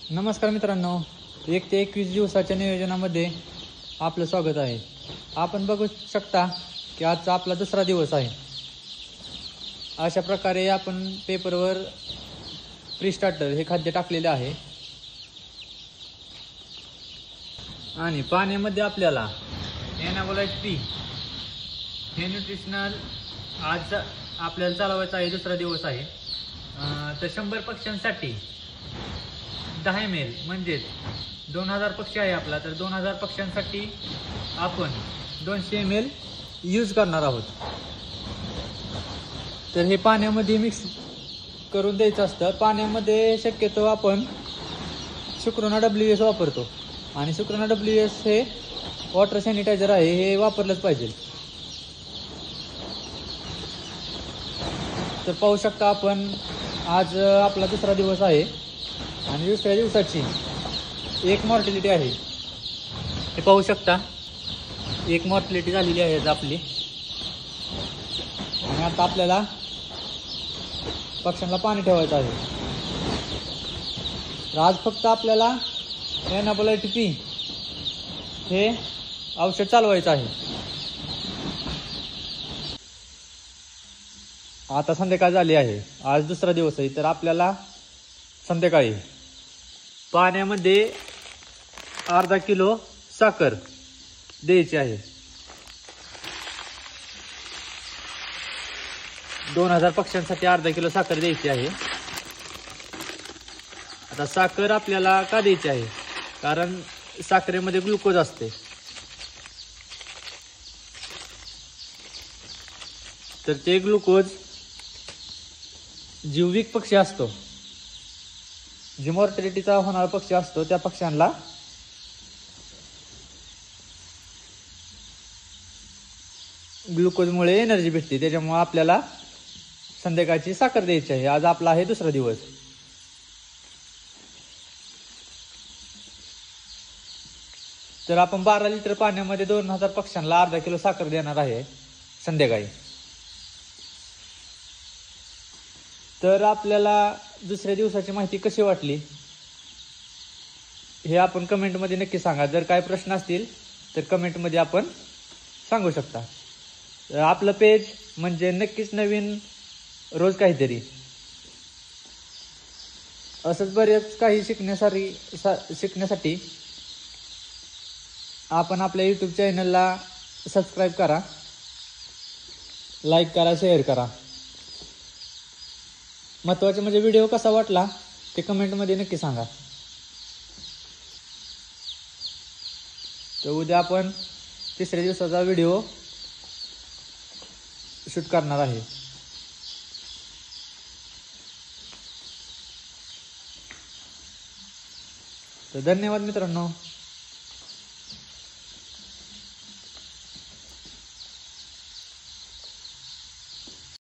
नमस्कार मित्रांनो, 1 ते 21 दिवसाच्या नियोजनामध्ये आपलं स्वागत आहे. आपण बघू शकता की आजचा आपला दुसरा दिवस आहे. अशा प्रकारे आपण पेपरवर प्री स्टार्टर हे खाद्य टाकलेले आहे आणि पाण्यामध्ये आपल्याला एनाबोलाइट पी हे न्यूट्रिशनल आज आपल्याला चालवायचं आहे. दुसरा दिवस आहे. तर 100 पक्ष्यांसाठी 10 ml म्हणजेच 2000 पक्षी आहे आपला, तर 2000 पक्ष्यांसाठी आपण 200 ml यूज करणार आहोत. तर हे पाण्यामध्ये मिक्स करून द्यायचं असतं. पाण्यामध्ये शक्यतो आपण शुक्रोना WS वापरतो आणि शुक्रोना WS हे वॉटर सॅनिटायझर आहे, हे वापरलंच पाहिजे. तर पाहू शकता आपण आज आपला दुसरा दिवस आहे आणि दुसऱ्या दिवसाची एक मॉर्टिलिटी आहे. हे पाहू शकता, एक मॉर्टिलिटी झालेली आहे आपली. आणि आता आपल्याला पक्ष्यांना पाणी ठेवायचं आहे. तर आज फक्त आपल्याला एनाबोलाइट पी हे औषध चालवायचं आहे. आता संध्याकाळ झाली आहे. आज दुसरा दिवस आहे, तर आपल्याला संध्याकाळी पाण्यामध्ये अर्धा किलो साखर द्यायची आहे. 2000 पक्ष्यांसाठी अर्धा किलो साखर द्यायची आहे. आता साखर आपल्याला का द्यायची आहे? कारण साखरेमध्ये ग्लुकोज असते. तर ते ग्लुकोज जीविक पक्षी असतो, जी मॉर्टिलिटीचा होणारा पक्षी असतो, त्या पक्ष्यांना ग्लुकोजमुळे एनर्जी भेटते. त्याच्यामुळे आपल्याला संध्याकाळची साखर द्यायची आहे. आज आपला आहे दुसरा दिवस. तर आपण 12 लिटर पाण्यामध्ये 2000 पक्ष्यांना अर्धा किलो साखर देणार आहे संध्याकाळी. तर आपल्याला दुसऱ्या दिवसाची माहिती कशी वाटली हे आपण कमेंटमध्ये नक्की सांगा. जर काय प्रश्न असतील तर कमेंटमध्ये आपण सांगू शकता. आपलं पेज म्हणजे नक्कीच नवीन रोज काहीतरी असंच बरेच काही शिकण्यासाठी आपण आपल्या यूट्यूब चॅनलला सबस्क्राईब करा, लाईक करा, शेअर करा. महत्त्वाचं म्हणजे व्हिडिओ कसा वाटला ते कमेंटमध्ये नक्की सांगा. तर उद्या आपण तिसऱ्या दिवसाचा व्हिडिओ शूट करणार आहे. तर धन्यवाद मित्रांनो.